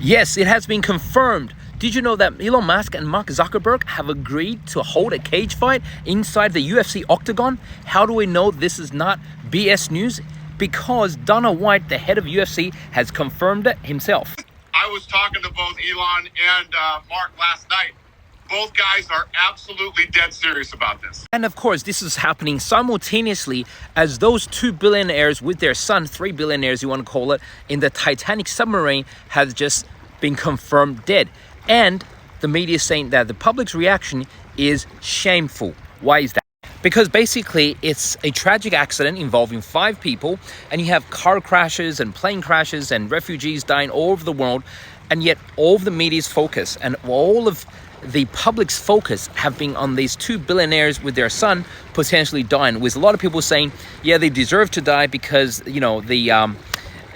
Yes, it has been confirmed. Did you know that Elon Musk and Mark Zuckerberg have agreed to hold a cage fight inside the UFC octagon? How do we know this is not BS news? Because Dana White, the head of UFC, has confirmed it himself. I was talking to both Elon and Mark last night. Both guys are absolutely dead serious about this. And of course, this is happening simultaneously as those two billionaires with their son, three billionaires you want to call it, in the Titanic submarine has just been confirmed dead. And the media is saying that the public's reaction is shameful. Why is that? Because basically it's a tragic accident involving 5 people, and you have car crashes and plane crashes and refugees dying all over the world, and yet all of the media's focus and all of the public's focus have been on these 2 billionaires with their son potentially dying, with a lot of people saying, yeah, they deserve to die because, you know, the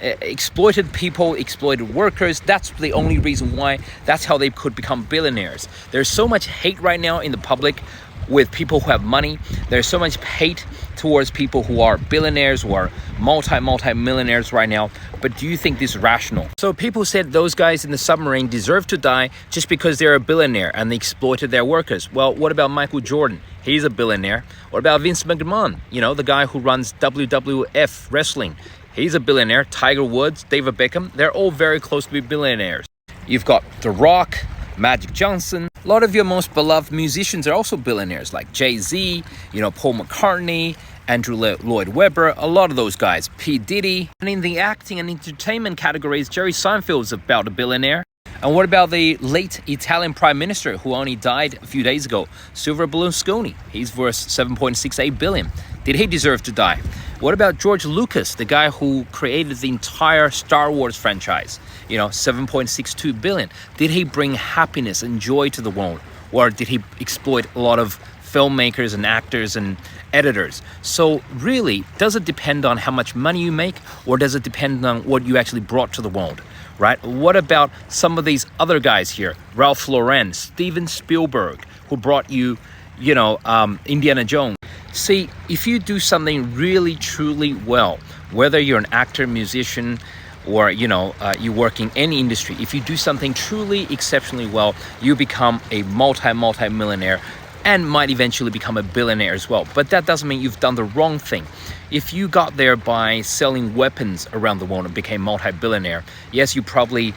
exploited people, exploited workers, that's the only reason why, that's how they could become billionaires. There's so much hate right now in the public with people who have money. There's so much hate towards people who are billionaires, who are multi-millionaires right now. But do you think this is rational? So people said those guys in the submarine deserve to die just because they're a billionaire and they exploited their workers. Well, what about Michael Jordan? He's a billionaire. What about Vince McMahon? You know, the guy who runs WWF wrestling. He's a billionaire. Tiger Woods, David Beckham, they're all very close to be billionaires. You've got The Rock, Magic Johnson. A lot of your most beloved musicians are also billionaires, like Jay-Z, you know, Paul McCartney, Andrew Lloyd Webber, a lot of those guys, P. Diddy. And in the acting and entertainment categories, Jerry Seinfeld is about a billionaire. And what about the late Italian Prime Minister who only died a few days ago, Silvio Berlusconi? He's worth 7.68 billion. Did he deserve to die? What about George Lucas, the guy who created the entire Star Wars franchise? You know, 7.62 billion. Did he bring happiness and joy to the world? Or did he exploit a lot of filmmakers and actors and editors? So really, does it depend on how much money you make, or does it depend on what you actually brought to the world? Right? What about some of these other guys here? Ralph Lauren, Steven Spielberg, who brought you, you know, Indiana Jones. See, if you do something really, truly well, whether you're an actor, musician, or, you know, you work in any industry, if you do something truly exceptionally well, you become a multi-millionaire and might eventually become a billionaire as well. But that doesn't mean you've done the wrong thing. If you got there by selling weapons around the world and became multi-billionaire, yes, you probably,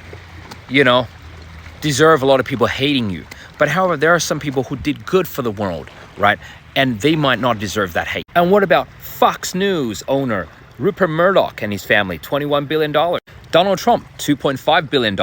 you know, deserve a lot of people hating you. But however, there are some people who did good for the world, right? And they might not deserve that hate. And what about Fox News owner Rupert Murdoch and his family, $21 billion? Donald Trump, $2.5 billion.